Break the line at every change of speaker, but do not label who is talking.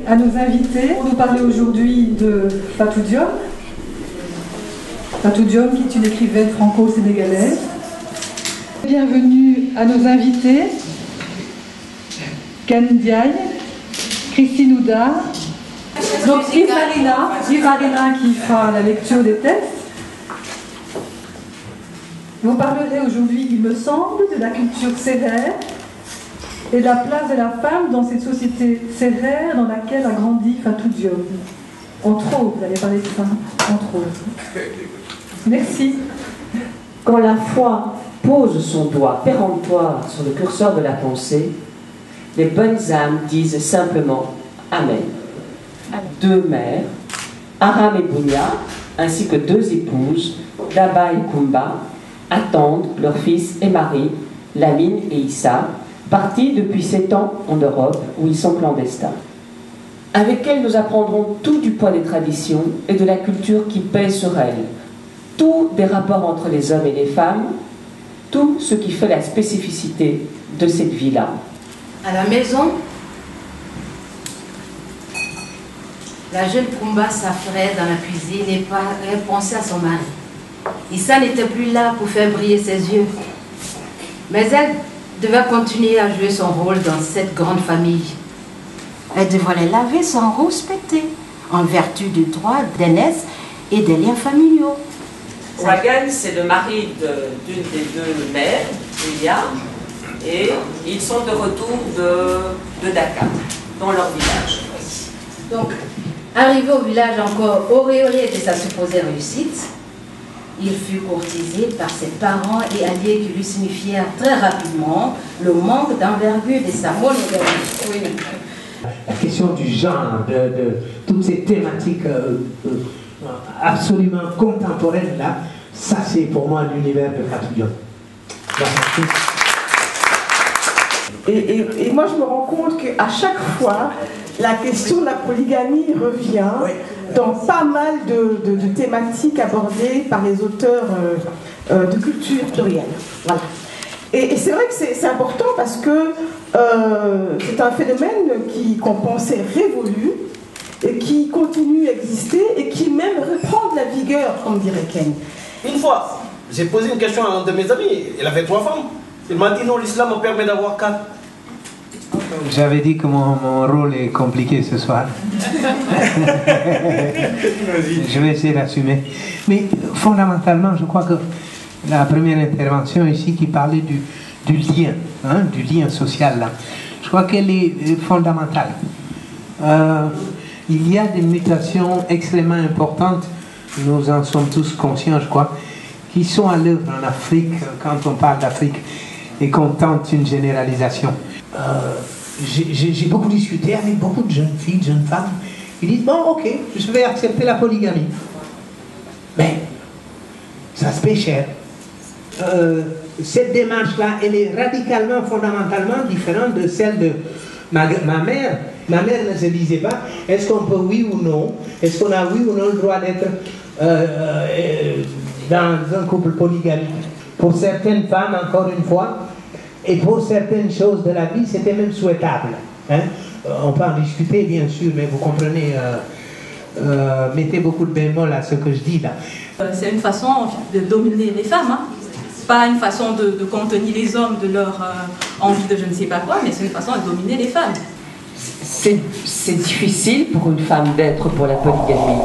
à nos invités pour nous parler aujourd'hui de Fatou Diom. Fatou Diom, qui est une écrivaine franco-sénégalaise. Bienvenue à nos invités, Ken Ndiaye, Christine Oudard, donc Yves Marina qui fera la lecture des textes. Vous parlerez aujourd'hui, il me semble, de la culture sérère et de la place de la femme dans cette société sérère dans laquelle a grandi Fatou Diom. Entre autres, vous allez parler de ça, entre autres. Merci.
Quand la foi pose son doigt péremptoire sur le curseur de la pensée, les bonnes âmes disent simplement Amen. Deux mères, Aram et Bounia, ainsi que deux épouses, Daba et Kumba, attendent leurs fils et maris, Lamine et Issa, partis depuis 7 ans en Europe où ils sont clandestins. Avec elles, nous apprendrons tout du poids des traditions et de la culture qui pèse sur elles, tout des rapports entre les hommes et les femmes, tout ce qui fait la spécificité de cette vie-là.
À la maison, la jeune Kumba s'affairait dans la cuisine et pensait à son mari. Issa n'était plus là pour faire briller ses yeux. Mais elle devait continuer à jouer son rôle dans cette grande famille. Elle devrait les laver sans rouspéter, en vertu du droit d'aînesse et des liens familiaux.
Wagan, c'est le mari d'une des deux mères, Julia, et ils sont de retour de Dakar, dans leur village.
Donc, arrivé au village encore auréolé de sa supposée réussite, il fut courtisé par ses parents et alliés qui lui signifièrent très rapidement le manque d'envergure de sa monogamie. Oui.
La question du genre, de toutes ces thématiques absolument contemporaines là, ça c'est pour moi l'univers de Fatou Diom.
Et moi je me rends compte qu'à chaque fois, la question de la polygamie revient dans pas mal de thématiques abordées par les auteurs de culture plurielle. Voilà. Et c'est vrai que c'est important parce que c'est un phénomène qu'on pensait révolu et qui continue à exister et qui même reprend de la vigueur, comme dirait Ken.
Une fois, j'ai posé une question à un de mes amis, il avait 3 femmes. Il m'a dit non, l'islam me permet d'avoir 4.
J'avais dit que mon rôle est compliqué ce soir. Je vais essayer d'assumer. Mais fondamentalement, je crois que la première intervention ici qui parlait du lien, hein, du lien social, là, je crois qu'elle est fondamentale. Il y a des mutations extrêmement importantes, nous en sommes tous conscients, je crois, qui sont à l'œuvre en Afrique, quand on parle d'Afrique, et qu'on tente une généralisation. J'ai beaucoup discuté avec beaucoup de jeunes filles, de jeunes femmes, qui disent, bon, ok, je vais accepter la polygamie. Mais, ça se paie cher. Cette démarche-là, elle est radicalement, fondamentalement différente de celle de ma mère. Ma mère ne se disait pas, est-ce qu'on peut oui ou non, est-ce qu'on a oui ou non le droit d'être dans un couple polygamique. Pour certaines femmes, encore une fois, et pour certaines choses de la vie, c'était même souhaitable. Hein? On peut en discuter, bien sûr, mais vous comprenez, mettez beaucoup de bémol à ce que je dis là.
C'est une façon de dominer les femmes, hein. Pas une façon de contenir les hommes de leur envie de je ne sais pas quoi, mais c'est une façon de dominer les femmes.
C'est difficile pour une femme d'être pour la polygamie.